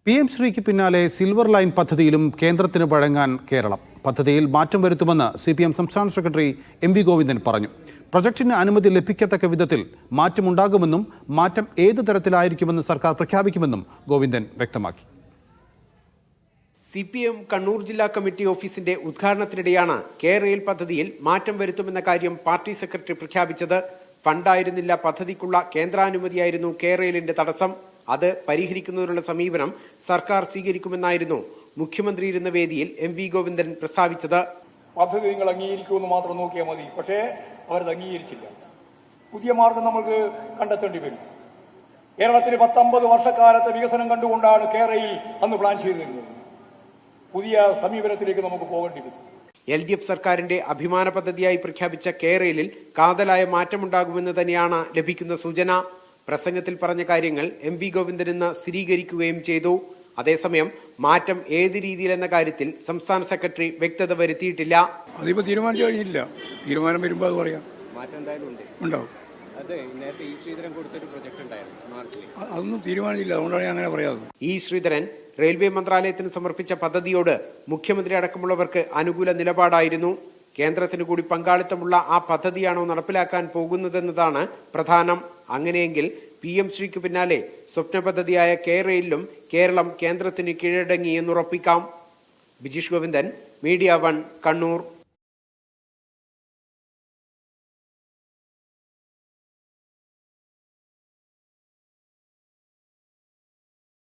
PM ശ്രീക്ക് പിന്നാലെ silver line പദ്ധതിയിലും കേന്ദ്രത്തിന് വഴങ്ങാൻ കേരളം. പദ്ധതിയിൽ മാറ്റം വരുത്തുമെന്ന് CPM സംസ്ഥാന സെക്രട്ടറി MV ഗോവിന്ദൻ പറഞ്ഞു. പ്രൊജക്ടിന് അനുമതി ലഭിക്കത്തക്ക വിധത്തിൽ മാറ്റമുണ്ടാകുമെന്നും മാറ്റം ഏത് തരത്തിലായിരിക്കുമെന്ന് സർക്കാർ പ്രഖ്യാപിക്കുമെന്നും ഗോവിന്ദൻ വ്യക്തമാക്കി. CPM കണ്ണൂർ ജില്ലാ കമ്മിറ്റി ഓഫീസിന്റെ ഉദ്ഘാടനത്തിനിടെയാണ് കെ-റെയിൽ പദ്ധതിയിൽ മാറ്റം വരുത്തുമെന്ന കാര്യം പാർട്ടി സെക്രട്ടറി പ്രഖ്യാപിച്ചത്. ഫണ്ടായിരുന്നില്ല, പദ്ധതിക്കുള്ള കേന്ദ്രാനുമതിയായിരുന്നു കെ-റെയിലിന്റെ തടസ്സം. അത് പരിഹരിക്കുന്നതിനുള്ള സമീപനം സർക്കാർ സ്വീകരിക്കുമെന്നായിരുന്നു മുഖ്യമന്ത്രി ഇരുന്ന വേദിയിൽ MV ഗോവിന്ദൻ പ്രസ്താവിച്ചത്. പദ്ധതി നിങ്ങൾ അംഗീകരിക്കുമെന്ന് മാത്രം നോക്കിയാൽ മതി, പക്ഷേ അവരത് അംഗീകരിച്ചില്ല. പുതിയ മാർഗം നമുക്ക് കണ്ടെത്തേണ്ടി വരും. കേരളത്തിൽ 19 വർഷക്കാലത്തെ വികസനം കണ്ടുകൊണ്ടാണ് കെ-റെയിൽ അന്ന് പ്ലാൻ ചെയ്തിരുന്നത്. പുതിയ സമീപനത്തിലേക്ക് നമുക്ക് പോകേണ്ടി വരും. LDF സർക്കാരിന്റെ അഭിമാന പദ്ധതിയായി പ്രഖ്യാപിച്ച കെ-റെയിലിൽ കാതലായ മാറ്റമുണ്ടാകുമെന്ന് തന്നെയാണ് ലഭിക്കുന്ന സൂചന. പ്രസംഗത്തിൽ പറഞ്ഞ കാര്യങ്ങൾ MV ഗോവിന്ദൻ ഇന്ന് സ്ഥിരീകരിക്കുകയും ചെയ്തു. അതേസമയം മാറ്റം ഏത് രീതിയിലെന്ന കാര്യത്തിൽ സംസ്ഥാന സെക്രട്ടറി വ്യക്തത വരുത്തിയിട്ടില്ല. അതിപ്പോ തീരുമാനിച്ചു കഴിഞ്ഞില്ല. തീരുമാനം വരുമ്പോൾ അത് പറയാം. മാറ്റം എന്തായാലും ഉണ്ടാവും. നേരത്തെ ശ്രീധരൻ കൊടുത്തൊരു പ്രൊജക്ട് ഉണ്ടായിരുന്നു മാർച്ചിൽ. അതൊന്നും തീരുമാനിച്ചില്ല, അതുകൊണ്ടാണ് അങ്ങനെ പറയാതെ. ശ്രീധരൻ റെയിൽവേ മന്ത്രാലയത്തിന് സമർപ്പിച്ച പദ്ധതിയോട് മുഖ്യമന്ത്രി അടക്കമുള്ളവർക്ക് അനുകൂല നിലപാടായിരുന്നു. കേന്ദ്രത്തിന് കൂടി പങ്കാളിത്തമുള്ള ആ പദ്ധതിയാണോ നടപ്പിലാക്കാൻ പോകുന്നതെന്നതാണ് പ്രധാനം. അങ്ങനെയെങ്കിൽ PM ശ്രീക്ക് പിന്നാലെ സ്വപ്ന പദ്ധതിയായ കെ-റെയിലും കേരളം കേന്ദ്രത്തിന് കീഴടങ്ങിയെന്നുറപ്പിക്കാം. ബിജീഷ് ഗോവിന്ദൻ, മീഡിയ 1, കണ്ണൂർ.